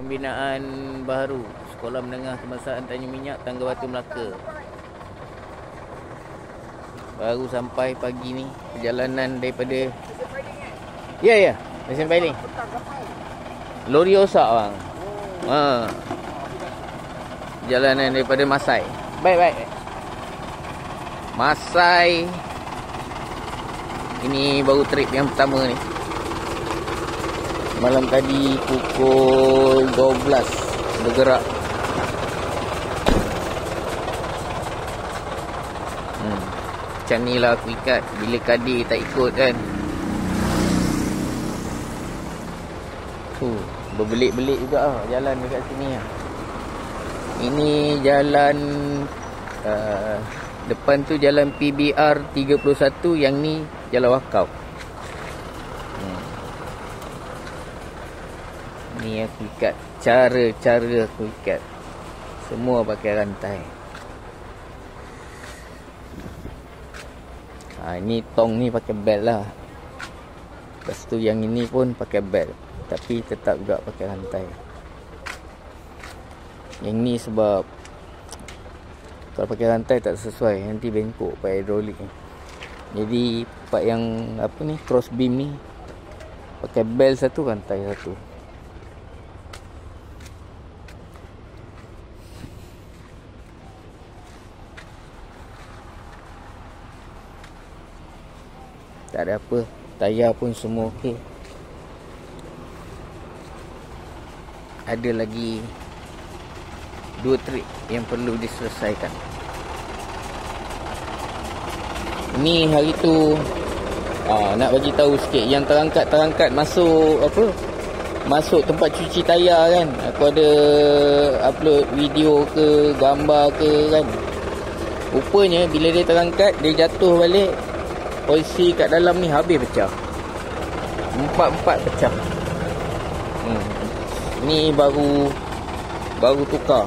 pembinaan baru Sekolah Menengah Kebangsaan Tanjung Minyak, Tangga Batu, Melaka. Baru sampai pagi ni. Perjalanan daripada Ya, lesen piling. Lori rosak bang. Perjalanan daripada Masai. Baik. Masai. Ini baru trip yang pertama ni. Malam tadi pukul 12 bergerak. Macam ni lah aku ikat. Bila Kadir tak ikut kan. Berbelit-belit juga lah jalan dekat sini lah. Ini jalan depan tu jalan PBR 31. Yang ni jalan Wakaf. Ni aku ikat. Cara aku ikat. Semua pakai rantai. Ini tong ni pakai belt lah. Lepas tu yang ini pun pakai belt, tapi tetap juga pakai rantai. Yang ni sebab kalau pakai rantai tak sesuai, nanti bengkok pakai hidrolik. Jadi part yang cross beam ni pakai belt satu, rantai satu. Tak ada apa, tayar pun semua okey. Ada lagi 2 trip yang perlu diselesaikan. Ni hari tu nak bagi tahu sikit yang terangkat masuk tempat cuci tayar kan. Aku ada upload video ke gambar ke kan. Rupanya bila dia terangkat, dia jatuh balik, polisi kat dalam ni habis pecah. 4 pecah. Ni baru tukar.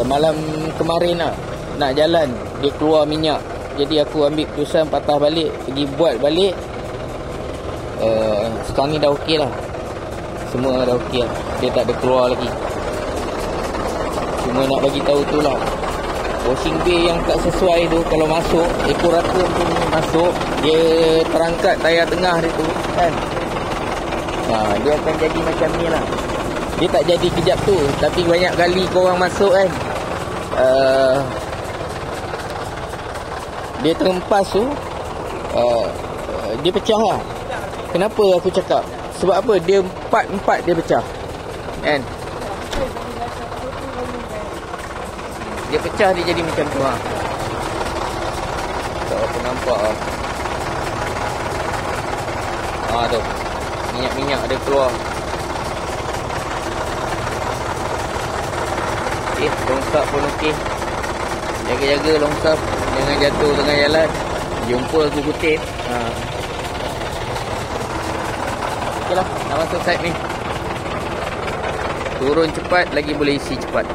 Malam kemarin lah nak jalan, dia keluar minyak. Jadi aku ambil keputusan patah balik, pergi buat balik. Sekarang ni dah okey lah. Semua dah okey lah. Dia tak ada keluar lagi. Cuma nak bagi tahu tu lah, washing bay yang tak sesuai tu, kalau masuk ekor rakun tu masuk, dia terangkat tayar tengah dia tu kan. Dia akan jadi macam ni lah. Dia tak jadi kejap tu, tapi banyak kali korang masuk kan, dia terempas tu, dia pecah lah. Kenapa aku cakap? Sebab apa? Dia empat dia pecah kan. Dia pecah, dia jadi macam tu lah. Tak apa nampak lah. Tu minyak-minyak dia keluar. Longsap pun okey. Jaga-jaga longsap, jangan jatuh tengah jalan. Jumpa aku kutip. Okey lah, nak masuk side ni. Turun cepat, lagi boleh isi cepat.